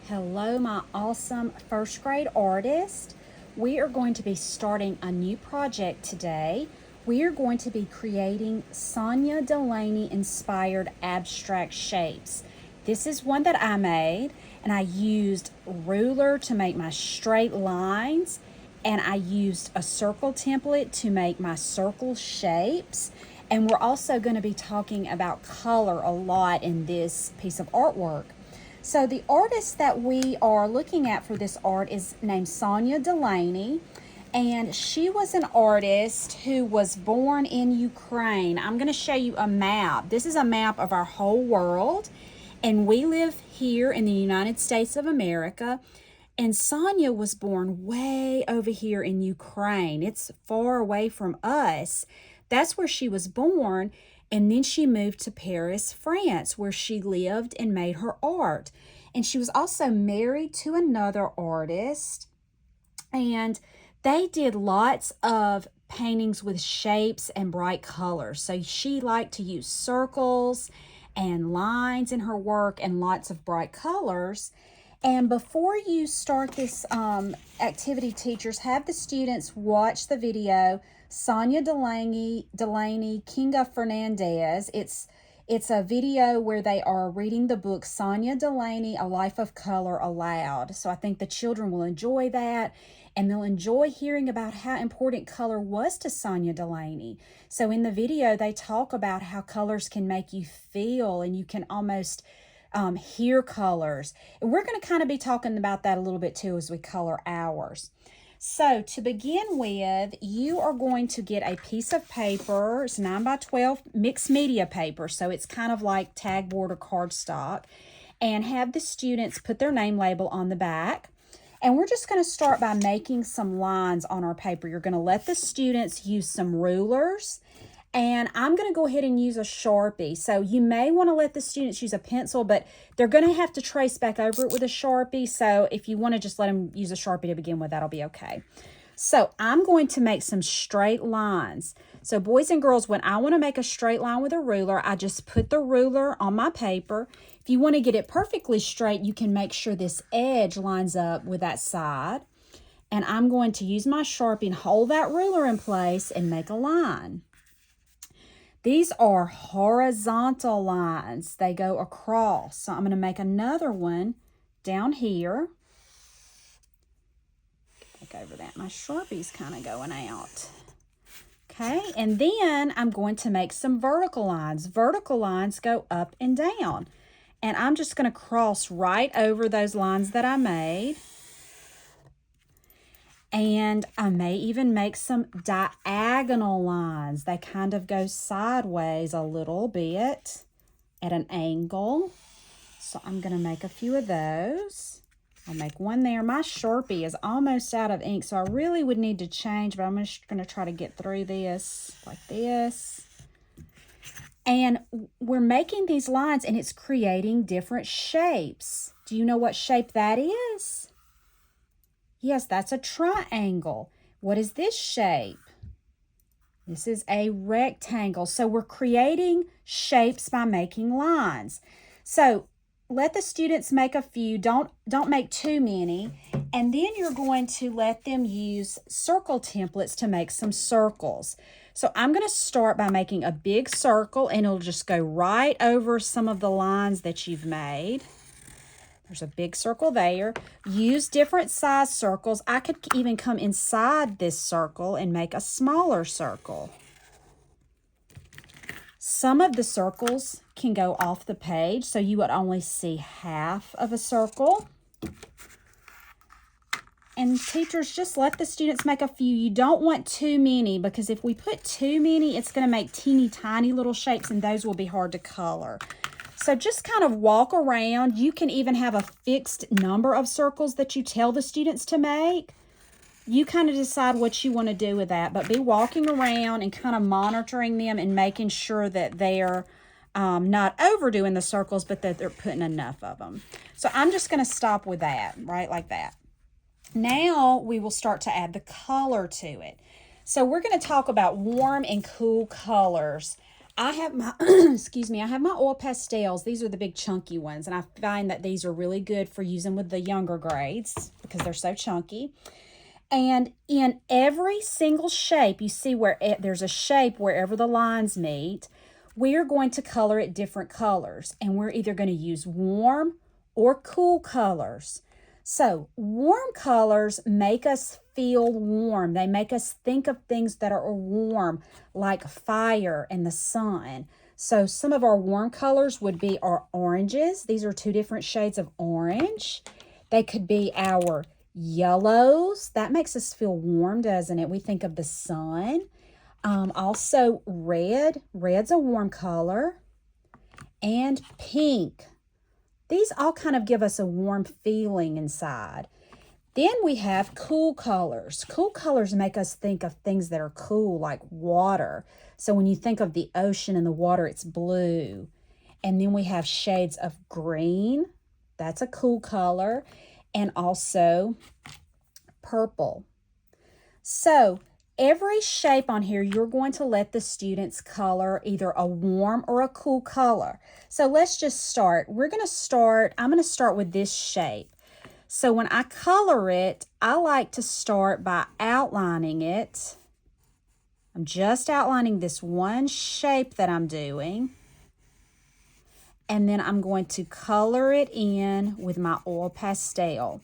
Hello, my awesome first grade artist. We are going to be starting a new project today. We are going to be creating Sonia Delaunay inspired abstract shapes. This is one that I made, and I used ruler to make my straight lines, and I used a circle template to make my circle shapes. And we're also going to be talking about color a lot in this piece of artwork. So the artist that we are looking at for this art is named Sonia Delaunay, and she was an artist who was born in Ukraine. I'm going to show you a map. This is a map of our whole world, and we live here in the United States of America. And Sonia was born way over here in Ukraine. It's far away from us. That's where she was born. And then she moved to Paris, France, where she lived and made her art. And she was also married to another artist. And they did lots of paintings with shapes and bright colors. So she liked to use circles and lines in her work and lots of bright colors. And before you start this activity, teachers, have the students watch the video Sonia Delaunay, Kinga Fernandez. It's a video where they are reading the book Sonia Delaunay, A Life of Color aloud. So I think the children will enjoy that, and they'll enjoy hearing about how important color was to Sonia Delaunay. So in the video, they talk about how colors can make you feel, and you can almost hear colors. And we're going to kind of be talking about that a little bit too as we color ours. So to begin with, you are going to get a piece of paper. It's 9 by 12 mixed media paper, so it's kind of like tag board or cardstock, and have the students put their name label on the back. And we're just going to start by making some lines on our paper. You're going to let the students use some rulers, and I'm going to go ahead and use a Sharpie. So you may want to let the students use a pencil, but they're going to have to trace back over it with a Sharpie. So if you want to just let them use a Sharpie to begin with, that'll be okay. So I'm going to make some straight lines. So boys and girls, when I want to make a straight line with a ruler, I just put the ruler on my paper. If you want to get it perfectly straight, you can make sure this edge lines up with that side. And I'm going to use my Sharpie and hold that ruler in place and make a line. These are horizontal lines. They go across. So I'm going to make another one down here. Look over that. My Sharpie's kind of going out. Okay, and then I'm going to make some vertical lines. Vertical lines go up and down. And I'm just going to cross right over those lines that I made. And I may even make some diagonal lines. They kind of go sideways a little bit at an angle. So I'm going to make a few of those. I'll make one there. My Sharpie is almost out of ink, so I really would need to change, but I'm just going to try to get through this like this. And we're making these lines, and it's creating different shapes. Do you know what shape that is? Yes, that's a triangle. What is this shape? This is a rectangle. So we're creating shapes by making lines. So let the students make a few. Don't make too many. And then you're going to let them use circle templates to make some circles. So I'm going to start by making a big circle, and it'll just go right over some of the lines that you've made. There's a big circle there. Use different size circles. I could even come inside this circle and make a smaller circle. Some of the circles can go off the page, so you would only see half of a circle. And teachers, just let the students make a few. You don't want too many, because if we put too many, it's going to make teeny tiny little shapes, and those will be hard to color. So just kind of walk around. You can even have a fixed number of circles that you tell the students to make. You kind of decide what you want to do with that, but be walking around and kind of monitoring them and making sure that they're not overdoing the circles, but that they're putting enough of them. So I'm just going to stop with that, right, like that. Now we will start to add the color to it. So we're going to talk about warm and cool colors. I have my, excuse me, I have my oil pastels. These are the big chunky ones, and I find that these are really good for using with the younger grades because they're so chunky. And in every single shape, you see where there's a shape wherever the lines meet, we are going to color it different colors. And we're either going to use warm or cool colors. So warm colors make us feel warm. They make us think of things that are warm, like fire and the sun. So some of our warm colors would be our oranges. These are two different shades of orange. They could be our yellows. That makes us feel warm, doesn't it? We think of the sun. Also red. Red's a warm color. And pink. These all kind of give us a warm feeling inside. Then we have cool colors. Cool colors make us think of things that are cool, like water. So when you think of the ocean and the water, it's blue. And then we have shades of green. That's a cool color. And also purple. So every shape on here, you're going to let the students color either a warm or a cool color. So let's just start. I'm going to start with this shape. So when I color it, I like to start by outlining it. I'm just outlining this one shape that I'm doing. And then I'm going to color it in with my oil pastel.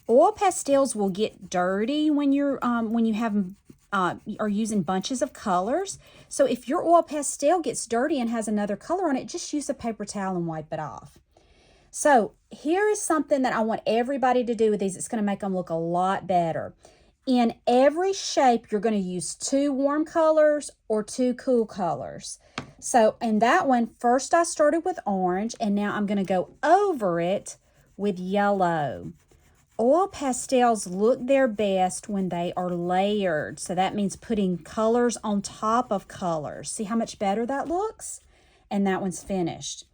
Oil pastels will get dirty when you are using bunches of colors. So if your oil pastel gets dirty and has another color on it, just use a paper towel and wipe it off. So here is something that I want everybody to do with these. It's going to make them look a lot better. In every shape, you're going to use 2 warm colors or 2 cool colors. So in that one, first I started with orange, and now I'm going to go over it with yellow. Oil pastels look their best when they are layered. So that means putting colors on top of colors. See how much better that looks? And that one's finished.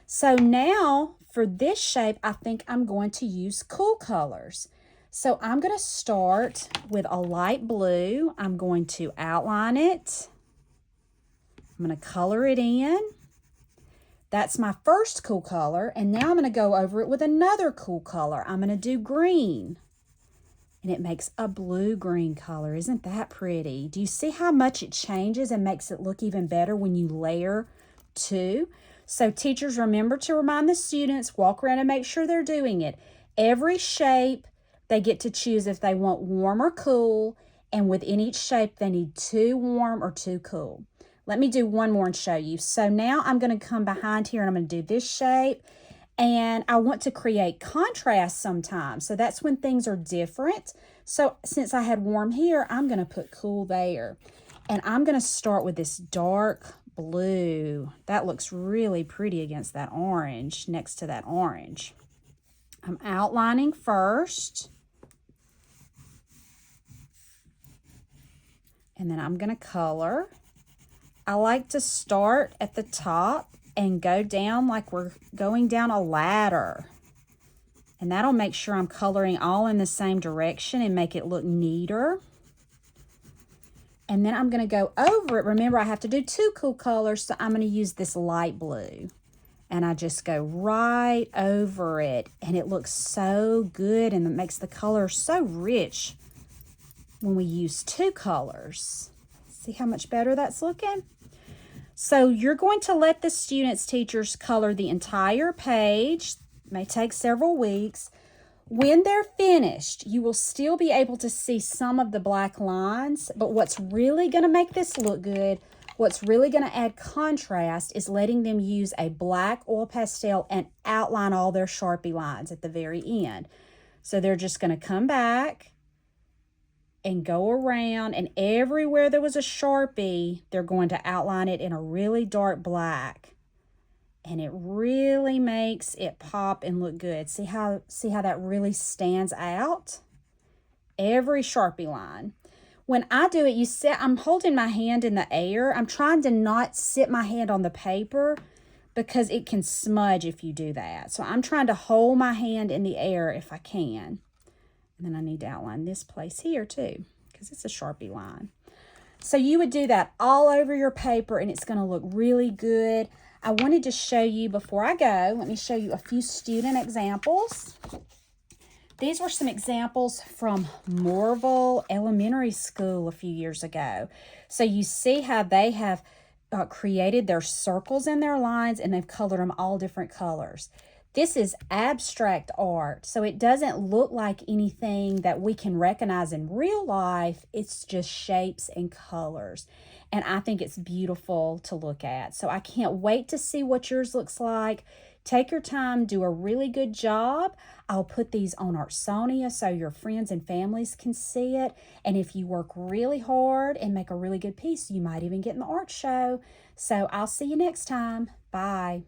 So now for this shape, I think I'm going to use cool colors. So I'm going to start with a light blue. I'm going to outline it. I'm going to color it in. That's my first cool color. And now I'm going to go over it with another cool color. I'm going to do green. And it makes a blue-green color. Isn't that pretty? Do you see how much it changes and makes it look even better when you layer 2? So teachers, remember to remind the students, walk around and make sure they're doing it. Every shape, they get to choose if they want warm or cool. And within each shape, they need 2 warm or 2 cool. Let me do one more and show you. So now I'm going to come behind here and I'm going to do this shape. And I want to create contrast sometimes. So that's when things are different. So since I had warm here, I'm going to put cool there. And I'm going to start with this dark blue. That looks really pretty against that orange, next to that orange. I'm outlining first. And then I'm going to color. I like to start at the top and go down like we're going down a ladder. And that'll make sure I'm coloring all in the same direction and make it look neater. And then I'm going to go over it. Remember, I have to do 2 cool colors, so I'm going to use this light blue. And I just go right over it. And it looks so good, and it makes the color so rich when we use 2 colors. See how much better that's looking? So you're going to let the students, teachers, color the entire page. It may take several weeks. When they're finished, you will still be able to see some of the black lines, but what's really going to make this look good, what's really going to add contrast is letting them use a black oil pastel and outline all their Sharpie lines at the very end. So they're just going to come back and go around, and everywhere there was a Sharpie, they're going to outline it in a really dark black. And it really makes it pop and look good. See how that really stands out? Every Sharpie line. When I do it, you see I'm holding my hand in the air. I'm trying to not sit my hand on the paper because it can smudge if you do that. So I'm trying to hold my hand in the air if I can. And then I need to outline this place here too because it's a Sharpie line. So you would do that all over your paper and it's going to look really good. I wanted to show you before I go, let me show you a few student examples. These were some examples from Moorville Elementary School a few years ago. So you see how they have created their circles and their lines, and they've colored them all different colors. This is abstract art, so it doesn't look like anything that we can recognize in real life. It's just shapes and colors, and I think it's beautiful to look at. So I can't wait to see what yours looks like. Take your time, do a really good job. I'll put these on Art Sonia so your friends and families can see it. And if you work really hard and make a really good piece, you might even get in the art show. So I'll see you next time. Bye.